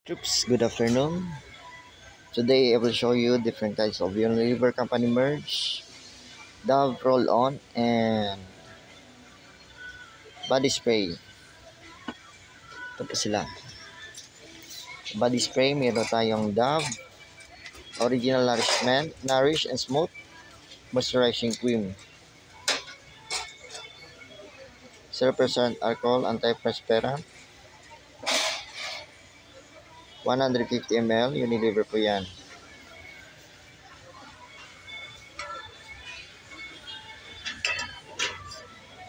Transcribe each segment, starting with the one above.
Troops, good afternoon. Today I will show you different types of Unilever Company merch, Dove roll-on, and body spray. Ito po sila. Body spray, meron tayong Dove, Original Nourish and Smooth Moisturizing Cream. 0% alcohol, anti-perspirant. 150 ml, Unilever po yan.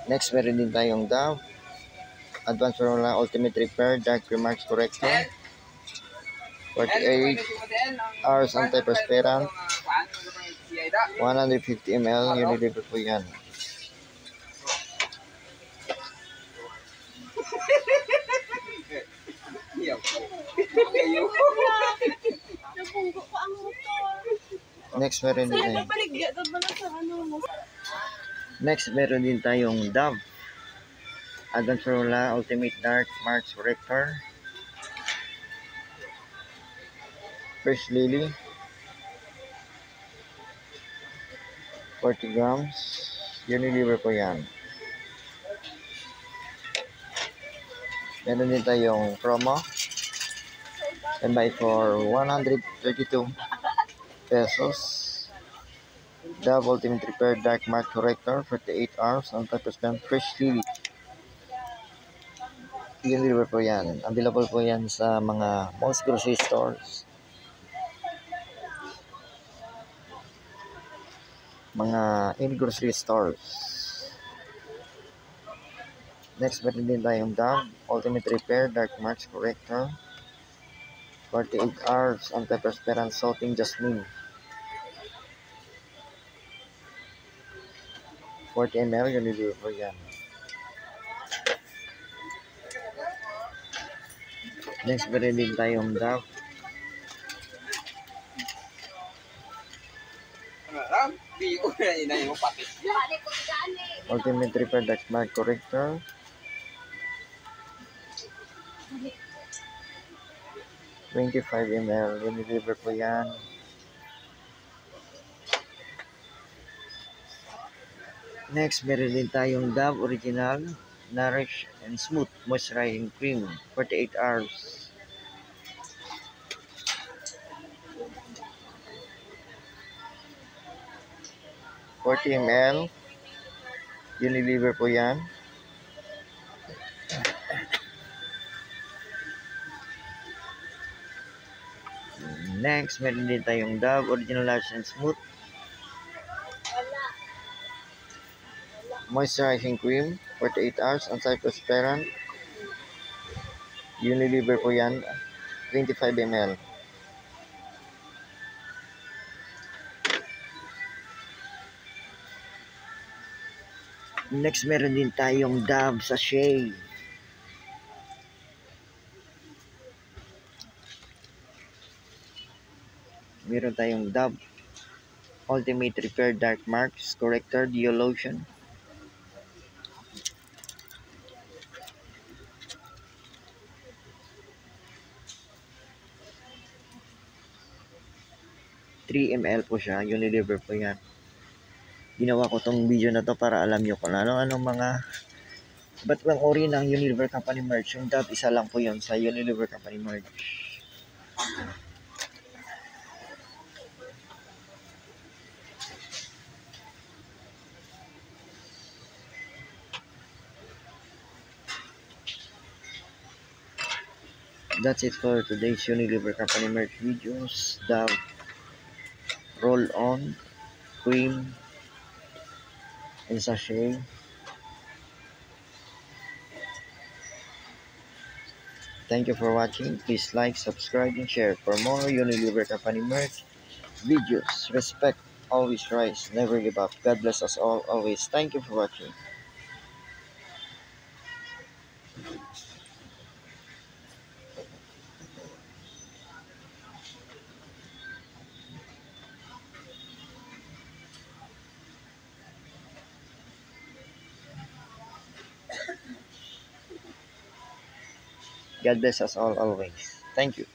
Next, meron din tayong Dove Advanced Formula Ultimate Repair Dark Remarks Corrector, 48 hours anti-perspirant, 150 ml, Unilever po yan. Next, meron din tayong Dove Advanced Formula Ultimate Dark Marks Corrector, First Lily, 40 grams, Unilever po yan. Meron din tayong promo, and buy for 132 pesos. Dove Ultimate Repair Dark Mark Corrector, 48 hours, anti-perspirant, Fresh Lily. Unilever po yan. Available po yan sa mga most grocery stores, mga in-grocery stores. Next, meron din tayong Dove Ultimate Repair Dark Marks Corrector, 48 hours, anti-perspirant, Salting Jasmine, 40 ml, Unilever po yan. Next, meron din tayong Dove Ultimate Repair Dark Mark Corrector, 25 ml, Unilever po yan. Next, meron din tayong Dove Original Nourish and Smooth Moisturizing Cream, 48 hours. ml, Unilever po yan. Next, meron din tayong Dove Original Nourish and Smooth Moisturizing Cream, 48 hours, anti-perspirant, Unilever po yan, 25 ml. Next, meron din tayong Dove Sachet. Meron tayong Dove Ultimate Repair Dark Marks Corrector Deo Lotion, 3 ml po siya, Unilever po yan. Ginawa ko tong video na to para alam nyo kung ano-anong mga ba't bang ori ng Unilever Company merch. Yung Dove, isa lang po yun sa Unilever Company merch. That's it for today's Unilever Company merch videos. Dove roll-on, cream, and sachet. Thank you for watching. Please like, subscribe, and share for more Unilever Company merch videos. Respect, always rise, never give up. God bless us all, always. Thank you for watching. God bless us all, always. Thank you.